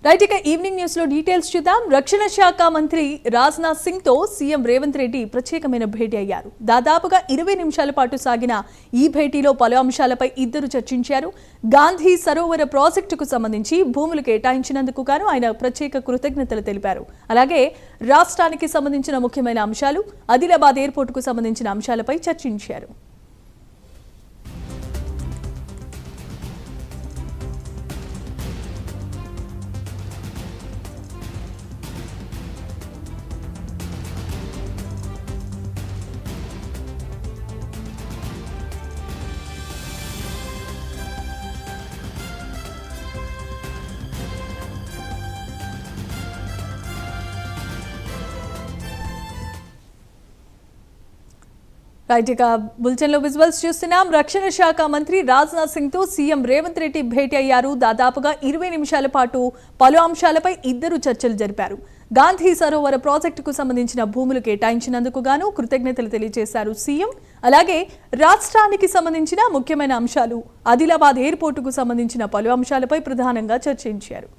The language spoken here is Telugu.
రైట్ ఇక ఈవినింగ్ న్యూస్ లో డీటెయిల్స్ చూద్దాం. రక్షణ శాఖ మంత్రి రాజ్నాథ్ సింగ్ తో సీఎం రేవంత్ రెడ్డి ప్రత్యేకమైన భేటీ అయ్యారు. దాదాపుగా 20 నిమిషాల పాటు సాగిన ఈ భేటీలో పలు అంశాలపై ఇద్దరు చర్చించారు. గాంధీ సరోవర ప్రాజెక్టుకు సంబంధించి భూములు కేటాయించినందుకు గాను ఆయన ప్రత్యేక కృతజ్ఞతలు తెలిపారు. అలాగే రాష్ట్రానికి సంబంధించిన ముఖ్యమైన అంశాలు, ఆదిలాబాద్ ఎయిర్పోర్టుకు సంబంధించిన అంశాలపై చర్చించారు. రైట్ ఇక బులెటిన్ లో విజువల్స్ చూస్తున్నాం. రక్షణ శాఖ మంత్రి రాజ్నాథ్ సింగ్ తో సీఎం రేవంత్ రెడ్డి భేటీ అయ్యారు. దాదాపుగా 20 నిమిషాల పాటు పలు అంశాలపై ఇద్దరు చర్చలు జరిపారు. గాంధీ సరోవర ప్రాజెక్టుకు సంబంధించిన భూములు కేటాయించినందుకు గాను కృతజ్ఞతలు తెలియజేశారు సీఎం. అలాగే రాష్ట్రానికి సంబంధించిన ముఖ్యమైన అంశాలు, ఆదిలాబాద్ ఎయిర్పోర్టుకు సంబంధించిన పలు అంశాలపై ప్రధానంగా చర్చించారు.